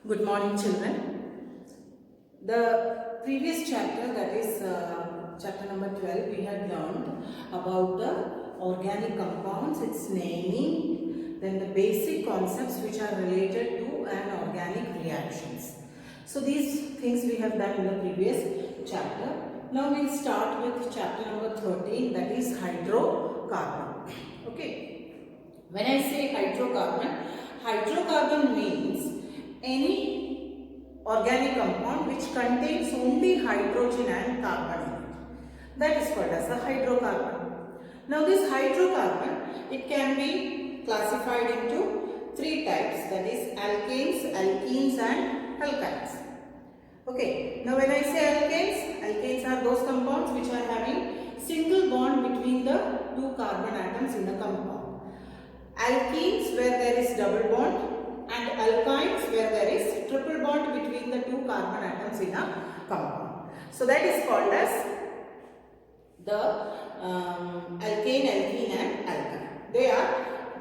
Good morning, children. The previous chapter, that is chapter number 12, we had learned about the organic compounds, its naming, then the basic concepts which are related to an organic reactions. So these things we have done in the previous chapter. Now we'll start with chapter number 13, that is hydrocarbon. Okay. When I say hydrocarbon, hydrocarbon means any organic compound which contains only hydrogen and carbon in it. That is called as a hydrocarbon. Now this hydrocarbon, it can be classified into three types, that is alkanes, alkenes and alkynes. Okay, now when I say alkanes are those compounds which are having single bond between the two carbon atoms in the compound. Alkenes where there is double bond, and alkynes where there is triple bond between the two carbon atoms in a compound. So that is called as the alkane, alkene and alkyne. They are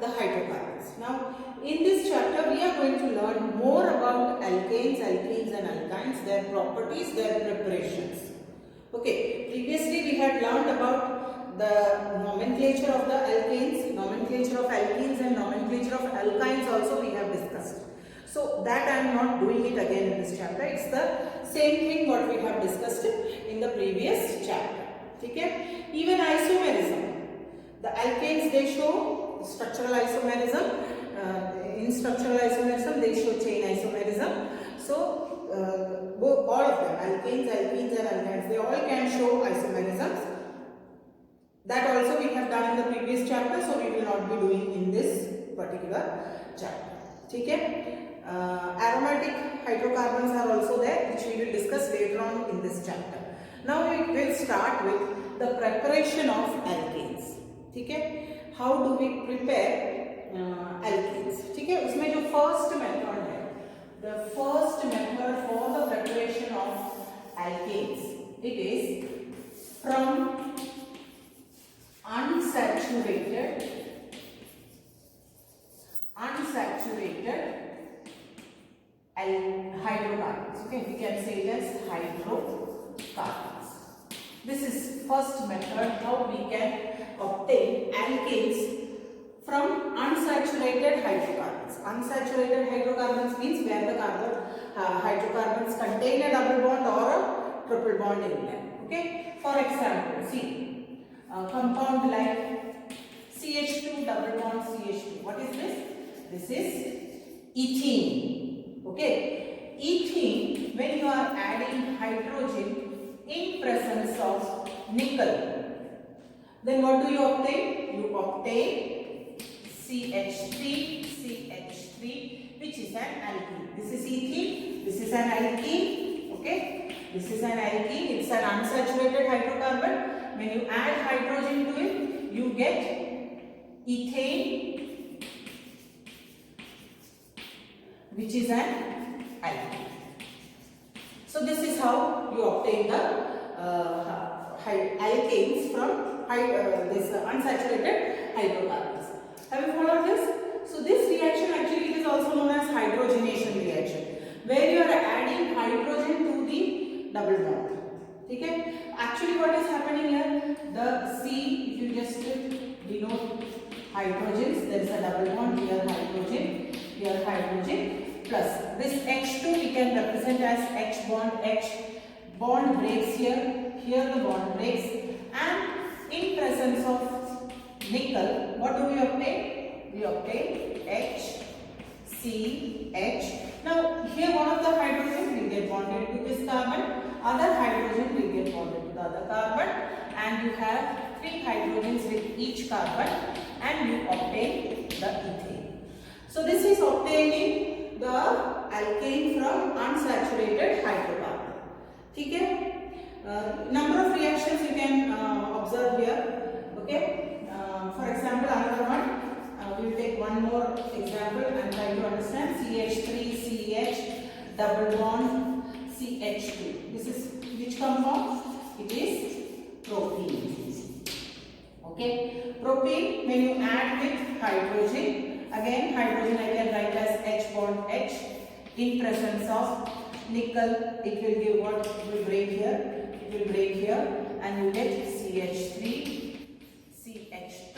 the hydrocarbons. Now in this chapter we are going to learn more about alkanes, alkenes and alkynes, their properties, their preparations. Okay, previously we had learned about the nomenclature of the alkanes, nomenclature of alkenes and nomenclature of alkynes also we have discussed. So that I am not doing it again in this chapter. It's the same thing what we have discussed in the previous chapter. Okay? Even isomerism. The alkanes they show structural isomerism. In structural isomerism they show chain isomerism. So all of them, alkanes, alkenes and alkynes, they all can show isomerisms. That also we have done in the previous chapter, so we will not be doing in this particular chapter. Okay? Aromatic hydrocarbons are also there, which we will discuss later on in this chapter. Now we will start with the preparation of alkanes. Okay? How do we prepare alkanes? Okay? उसमें जो first method है, the first method for the preparation of alkanes, it is from unsaturated hydrocarbons. Okay, we can say it as hydrocarbons. This is first method how we can obtain alkanes from unsaturated hydrocarbons. Unsaturated hydrocarbons means where the hydrocarbons contain a double bond or a triple bond in them. Okay, for example, see. Compound like CH2 double bond CH2. What is this? This is ethene. Okay. Ethene, when you are adding hydrogen in presence of nickel, then what do you obtain? You obtain CH3, which is an alkene. This is ethene. This is an alkene. Okay. This is an alkene. It's an unsaturated hydrocarbon. When you add hydrogen to it, you get ethane, which is an alkene. So this is how you obtain the alkanes from this unsaturated hydrocarbons. Have you followed this? So this reaction actually it is also known as hydrogenation reaction, where you are adding hydrogen to the double bond. Okay? Actually what is happening here, the C, if you just denote hydrogens, there is a double bond, here hydrogen plus this H2 we can represent as H bond breaks here the bond breaks, and in presence of nickel, what do we obtain? We obtain HCH. Now here one of the hydrogen will get bonded to this carbon, other hydrogen will get bonded to the other carbon, and you have three hydrogens with each carbon, and you obtain the ethane. So this is obtaining the alkane from unsaturated hydrocarbon. Okay? Number of reactions you can observe here. Okay? For example, another one. We will take one more example and try to understand. CH3, CH, double bond, CH2. This is which compound? It is propene. Okay. Propene, when you add with hydrogen, again hydrogen I can write as H bond H. In presence of nickel, it will give what? It will break here. It will break here, and you get CH3, CH2,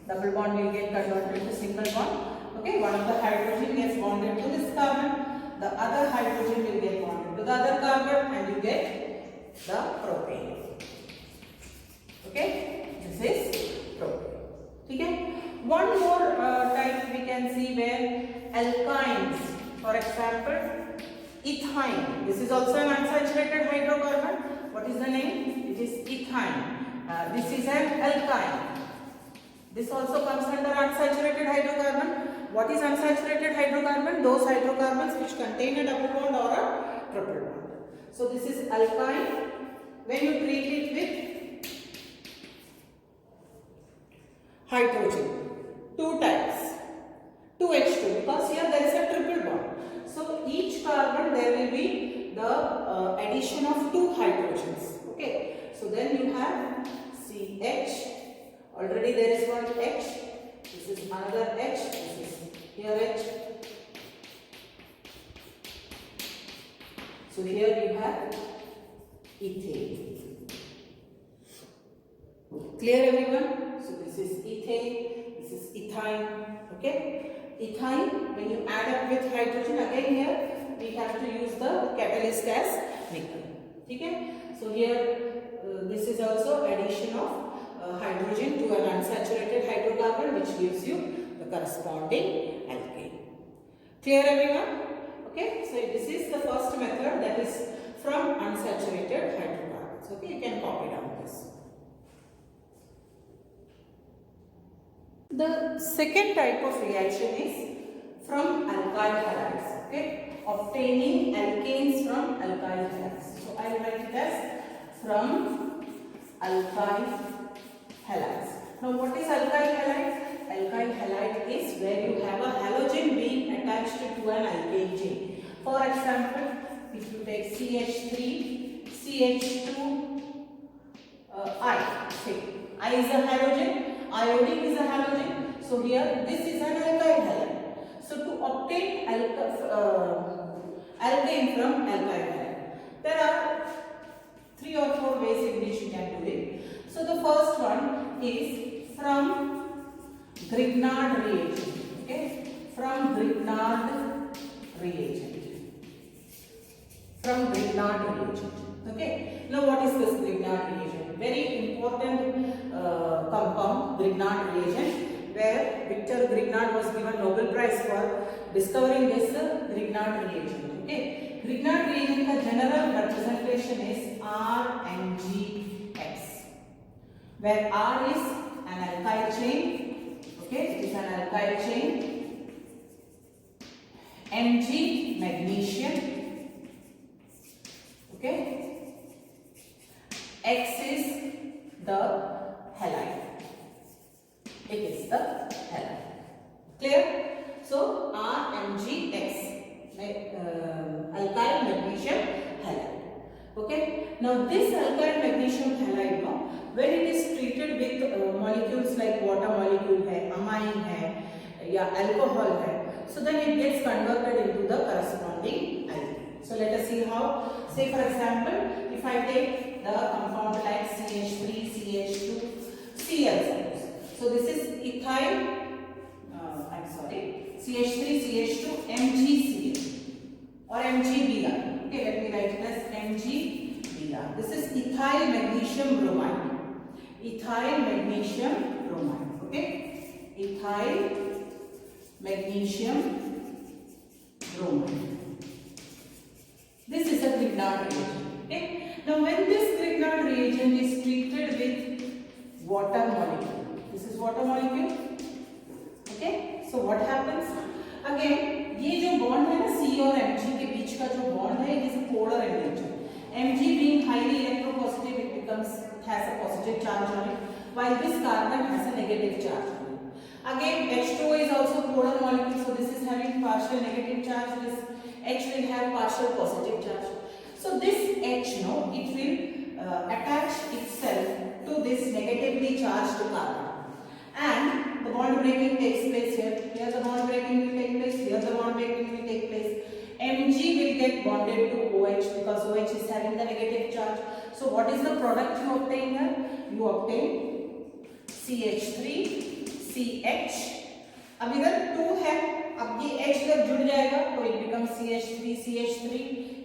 double bond will get converted to single bond. Okay, one of the hydrogen gets bonded to this carbon, the other hydrogen will get bonded to the other carbon, and you get the propane. Okay, this is propane. Okay, one more type we can see where alkynes, for example, ethine. This is also an unsaturated hydrocarbon. What is the name? It is ethine. This is an alkyne. This also comes under unsaturated hydrocarbon. What is unsaturated hydrocarbon? Those hydrocarbons which contain a double bond or a triple bond. So this is alkyne. When you treat it with hydrogen, two types, 2H2, because here there is a triple bond. So each carbon there will be the addition of two hydrogens. Okay. So then you have CH. Already there is one H. This is another H. This is here H. So here you have ethane. Clear everyone? So this is ethane. This is ethine. Okay. Ethine, when you add up with hydrogen, again here we have to use the catalyst as nickel. Okay. So here this is also addition of hydrogen to an unsaturated hydrocarbon, which gives you the corresponding alkane. Clear everyone? Okay, so this is the first method, that is from unsaturated hydrocarbons. Okay, you can copy down this. The second type of reaction is from alkyl halides. Okay, obtaining alkanes from alkyl halides. So I will write it as from alkyl halides. Now what is alkyl halide? Alkyl halide is where you have a halogen being attached to an alkane chain. For example, if you take CH3, CH2, I. Say I is a halogen, iodine is a halogen. So here this is an alkyl halide. So to obtain alkane from alkyl halide, there are 3 or 4 ways in which you can do it. So the first one is from Grignard reagent. Okay, from Grignard reagent. From Grignard reagent. Okay. Now what is this Grignard reagent? Very important compound, Grignard reagent, where Victor Grignard was given Nobel Prize for discovering this Grignard reagent. Okay. Grignard reagent का general representation is RMgX, where R is an alkyl chain. Okay, it is an alkyl chain. Mg, magnesium. Okay. X is the halide. It is the halide. Clear? So RMgX. Alkyl magnesium halide. Okay. Now this alkyl magnesium halide, when it is treated with molecules like water molecule hai, amine hai, ya alcohol hai, so then it gets converted into the corresponding alkene. So let us see how. Say for example, if I take the compound like CH3, CH2, Cl. So this is ethyl. CH3, CH2, MgCl or MgBr. Okay, let me write it as MgBr. This is ethyl magnesium bromide. Ethyl magnesium bromide. Okay, ethyl magnesium bromide. This is a Grignard reagent. Okay. Now when this Grignard reagent is treated with water molecule, this is water molecule. Okay. So what happens? Again, ये जो bond है ना C और Mg के बीच का जो bond है, it is polar in nature. Mg being highly electropositive, it has a positive charge on it, while this carbon has a negative charge on it. Again, H2O is also polar molecule, so this is having partial negative charge. This H will have partial positive charge. So this H, it will attach itself to this negatively charged carbon. And the bond breaking takes place here. Here the bond breaking will take place. Here the bond breaking will get bonded to OH because OH is having the negative charge. So what is the product you obtain here? You obtain CH3CH. अब इधर 2 है, अब ये H जब जुड़ जाएगा तो it becomes CH3CH3,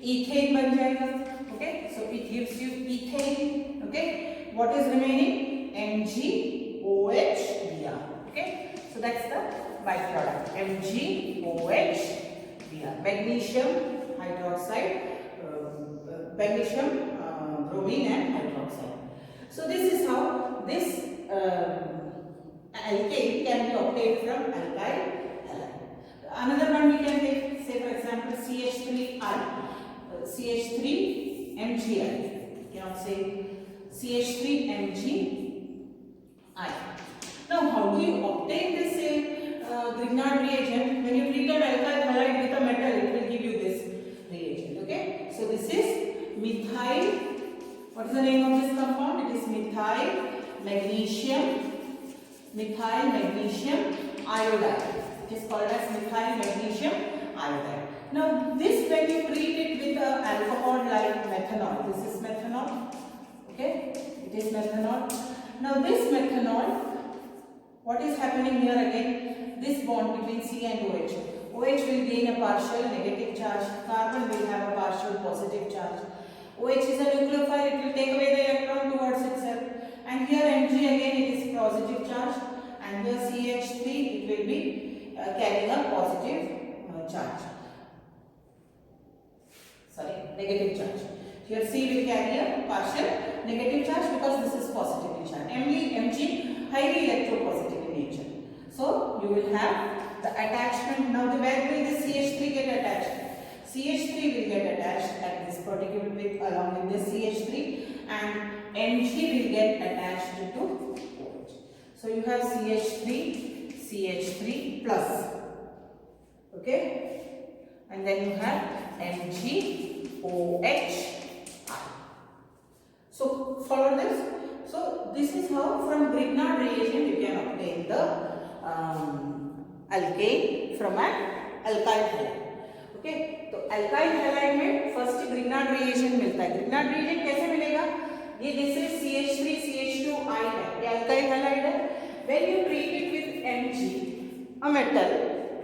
ethane बन जाएगा. Okay, so it gives you ethane. Okay, what is remaining? MgOH(Br). Okay, so that's the byproduct, MgOH(Br). Magnesium hydroxide, magnesium bromine and hydroxide. So this is how this alkane can be obtained from alkyl halide. Another one we can take, say for example CH3I, CH3MgI. You cannot say CH3MgI. Now how do you obtain this Grignard reagent? When you treat an alkyl halide with a metal, it will give you this reagent. Okay, so this is methyl. What is the name of this compound? It is methyl magnesium iodide. It is called as methyl magnesium iodide. Now this, when you treat it with an alcohol like methanol, this is methanol. Okay, it is methanol. Now this methanol, what is happening here again? This bond between C and OH. OH will gain a partial negative charge. Carbon will have a partial positive charge. OH is a nucleophile, it will take away the electron towards itself. And here Mg again, it is positive charge. And here CH3, it will be carrying a positive charge. Sorry, negative charge. Here C will carry a partial negative charge because this is positively charged. Mg highly electropositive in nature. So you will have the attachment. Now where will this CH3 get attached? CH3 will get attached at this particular bit along with this CH3, and Mg will get attached to OH. So you have CH3 plus. Okay, and then you have MgOH. So follow this. So this is how from Grignard reagent you can obtain the alkane from an alkyl halide. Okay, तो alkyl halide में first Grignard reagent मिलता है. Grignard reagent कैसे मिलेगा? ये जैसे CH3CH2I है, ये alkyl halide है. When you treat it with Mg, a metal,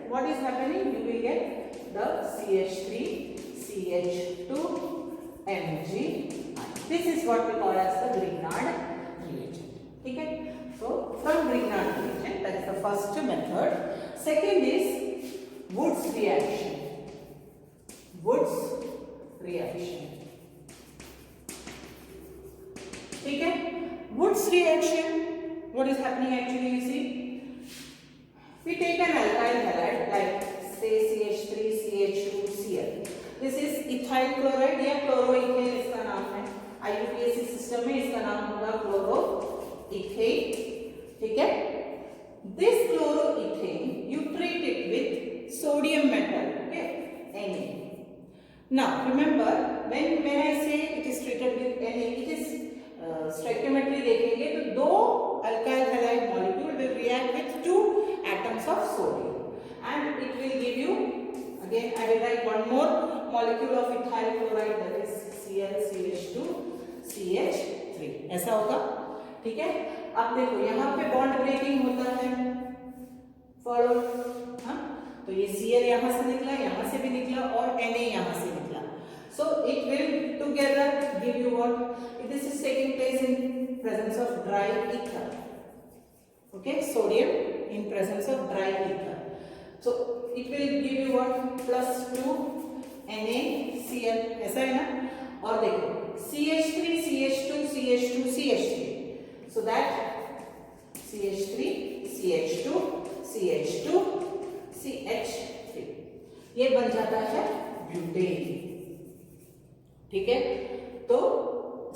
what is happening? You will get the CH3CH2Mg. This is what we call as the Grignard reagent. Okay, so from Grignard reagent, that is the first method. Second is Wood's reaction. Wood's reaction. Okay, Wood's reaction. What is happening actually? You see, we take an alkyl halide like say CH3CH2Cl. This is ethyl chloride या chloroethane इसका नाम है. IUPAC system में इसका नाम होगा chloroethane. ठीक है? This chloroethane you treat it with sodium metal. Okay, Na. Now remember, when I say it is treated with Na, it is stoichiometry देखेंगे तो दो alkyl halide molecule will react with 2 atoms of sodium, and it will give you, again I will write one more molecule of ethyl chloride, that is ClCH2CH3. ऐसा होगा. ठीक है, अब देखो यहाँ पे बॉन्ड ब्रेकिंग होता है. फॉलो. हाँ, तो ये Cl यहाँ से निकला, यहाँ से भी निकला और Na यहाँ से निकला. So it will together give you what? This is taking place in presence of dry ether. Okay, sodium in presence of dry ether. So it will give you what? Plus 2 NaCl. ऐसा है ना? और देखो CH3CH2CH2CH3. So that CH3CH2CH2CH3 ये बन जाता है butane. ठीक है, तो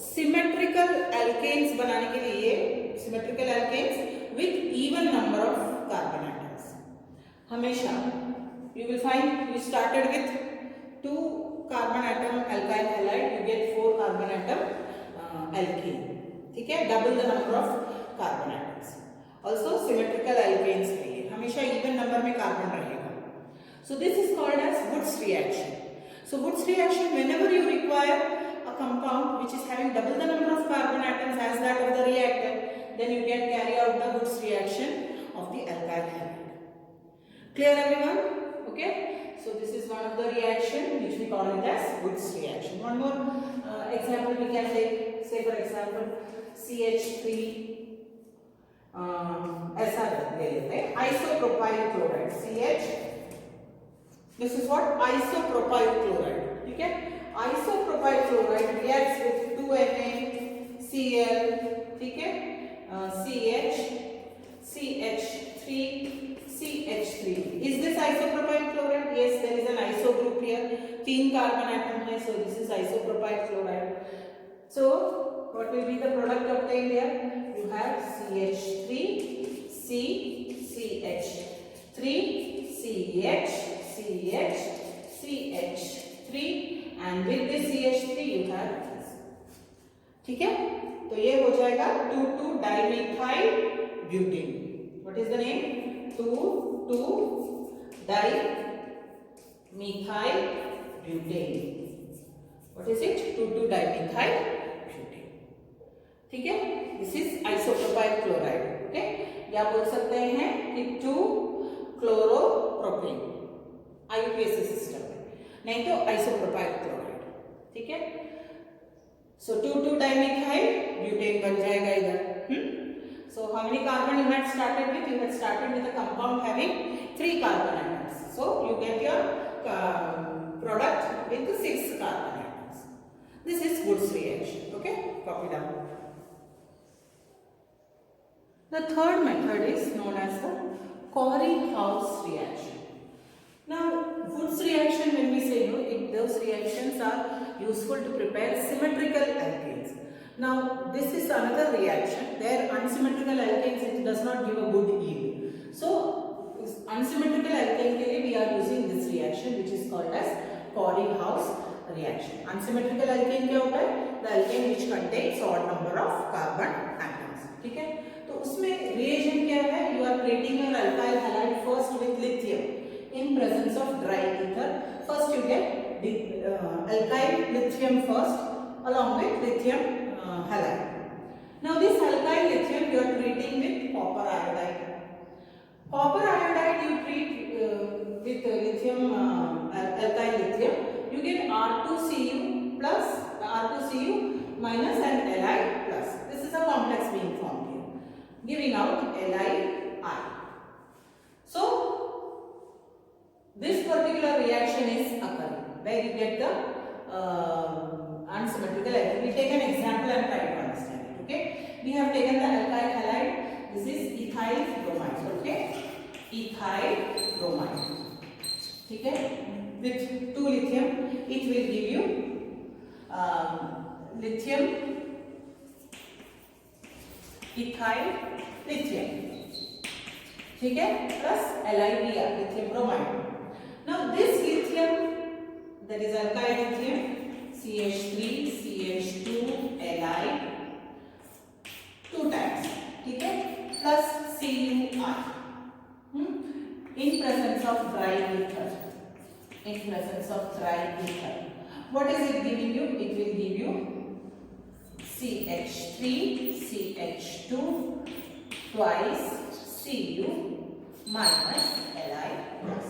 सिमेट्रिकल एल्केन्स बनाने के लिए, symmetrical alkenes with even number of carbon atoms, हमेशा you will find you started with 2 carbon atom alkyl halide, you get 4 carbon atom alkene. ठीक है, double the number of carbon atoms. Also symmetrical alkanes के लिए हमेशा even number में carbon रहेगा. So this is called as Wood's reaction. So Woods reaction, whenever you require a compound which is having double the number of carbon atoms as that of the reactant, then you can carry out the Woods reaction of the alkyl halide. Clear everyone? Okay. So this is one of the reaction which we call it as Woods reaction. One more example we can take. Say for example, CH3 ऐसा ले लेते हैं isopropyl chloride CH. This is what isopropyl chloride. ठीक है? Isopropyl chloride reacts with 2NaCl. ठीक है? CH CH3 CH3. Is this isopropyl chloride? Yes, there is an iso group here. 3 carbon atom है, so this is isopropyl chloride. So what will be the product obtained here? You have CH3 CH3 CH CH CH3 and with this CH3 you have this. ठीक है? तो ये हो जाएगा 2,2-dimethyl butane. What is the name? 2,2-dimethyl butane. What is it? 2,2-dimethyl butane. ठीक है? This is isopropyl chloride. Okay? या बोल सकते हैं कि 2-chloropropanol IUPAC सिस्टम में, नहीं तो isopropyl chloride. ठीक है? So 2,2-dimethyl butane बन जाएगा इधर. So how many carbon you had started with? You had started with a compound having 3 carbon atoms. So you get your product with 6 carbon atoms. This is Woods reaction. Okay? Copy down. The third method is known as the Corey-House reaction. Now, Woods reaction, when we say those reactions are useful to prepare symmetrical alkanes. Now, this is another reaction. Their unsymmetrical alkanes, it does not give a good yield. So, unsymmetrical alkane के लिए we are using this reaction, which is called as Corey-House reaction. Unsymmetrical alkane क्या होता है? The alkane which contains odd number of carbon atoms. ठीक है? तो उसमें reagent क्या है? You are creating your alkyl halide first with lithium in presence of dry ether. First you get alkyl lithium first along with lithium halide. Now this alkyl lithium you are treating with copper iodide. Copper iodide you treat with lithium alkyl lithium. You get R2Cu plus R2Cu minus and Li plus. This is a complex being formed here, giving out Li. So this particular reaction is occurring where you get the unsymmetrical alkane. We take an example and try to understand it. Okay? We have taken the alkyl halide. This is ethyl bromide. Okay? Ethyl bromide. Okay? With 2 lithium, it will give you lithium, ethyl lithium. Okay? Plus LiBr, lithium bromide. Now this lithium, that is alkyl lithium, CH3, CH2, Li, 2 times, ठीक है, plus CuI, in presence of dry ether. In presence of dry ether, what is it giving you? It will give you CH3, CH2, twice Cu minus Li plus.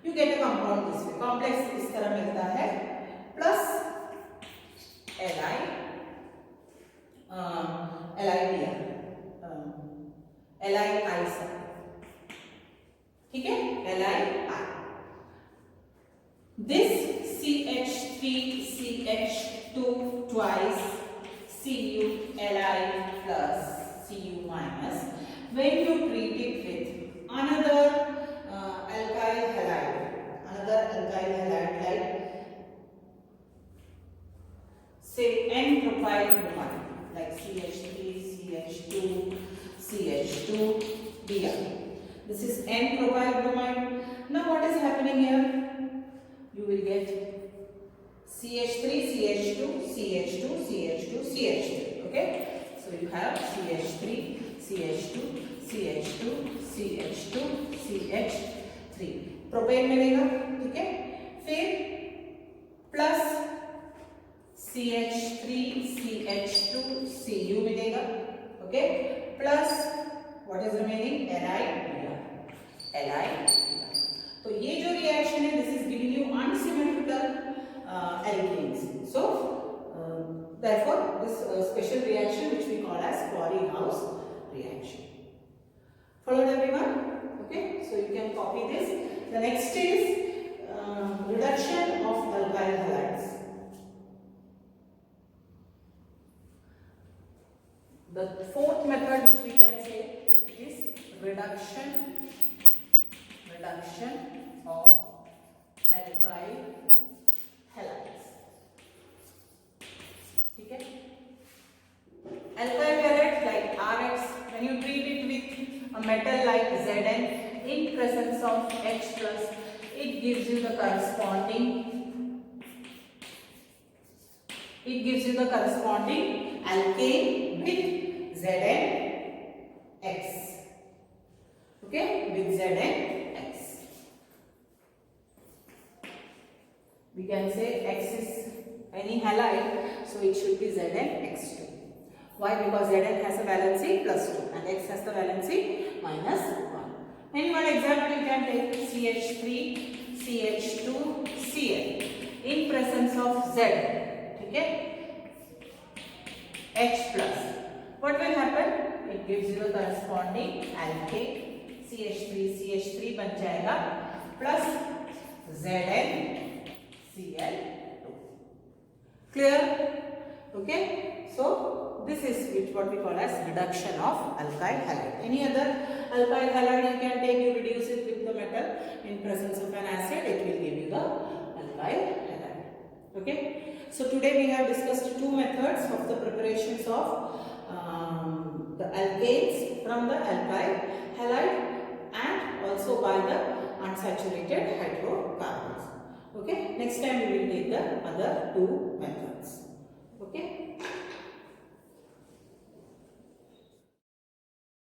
You get a compound this way. Complex इस तरह मिलता है plus Li LiBr Li सब, ठीक है, Li. This CH3 CH2 twice Cu Li plus Cu minus, when you treat it with another alkyl halide like say N-propyl bromide, like CH3 CH2 CH2 Br. This is N-propyl bromide. Now what is happening here? You will get CH3 CH2 CH2 CH2 CH2. Okay? So you have CH3 CH2 CH2 CH2 CH3. Propane मिलेगा, ठीक है. फिर CH3CH2Cu मिलेगा, okay, plus what is remaining Li. तो ये जो reaction है, this is giving you unsymmetrical alkanes. So therefore this special reaction which we call as Clary-House reaction. Followed everyone? Okay, so you can copy this. The next is reduction of alkyl halides. The fourth method which we can say is reduction of alkyl halides. ठीक है? Alkyl halides like RX, when you treat it with a metal like Zn in presence of H plus, it gives you the corresponding alkane with Znx. Okay, with Znx. We can say X is any halide, so it should be Znx2. Why? Because Zn has a valency +2 and X has the valency -1. Any one example you can take CH3CH2Cl in presence of Z. Okay? H plus. What will happen? It gives you the corresponding alkane. CH3 बन जाएगा plus ZnCl2. Clear? Okay? So this is what we call as reduction of alkyl halide. Any other alkyl halide you can take, you reduce it with the metal in presence of an acid, it will give you the alkyl halide. Okay? So today we have discussed two methods of the preparations of the alkanes from the alkyl halide and also by the unsaturated hydrocarbons. Okay? Next time we will take the other two methods. Okay?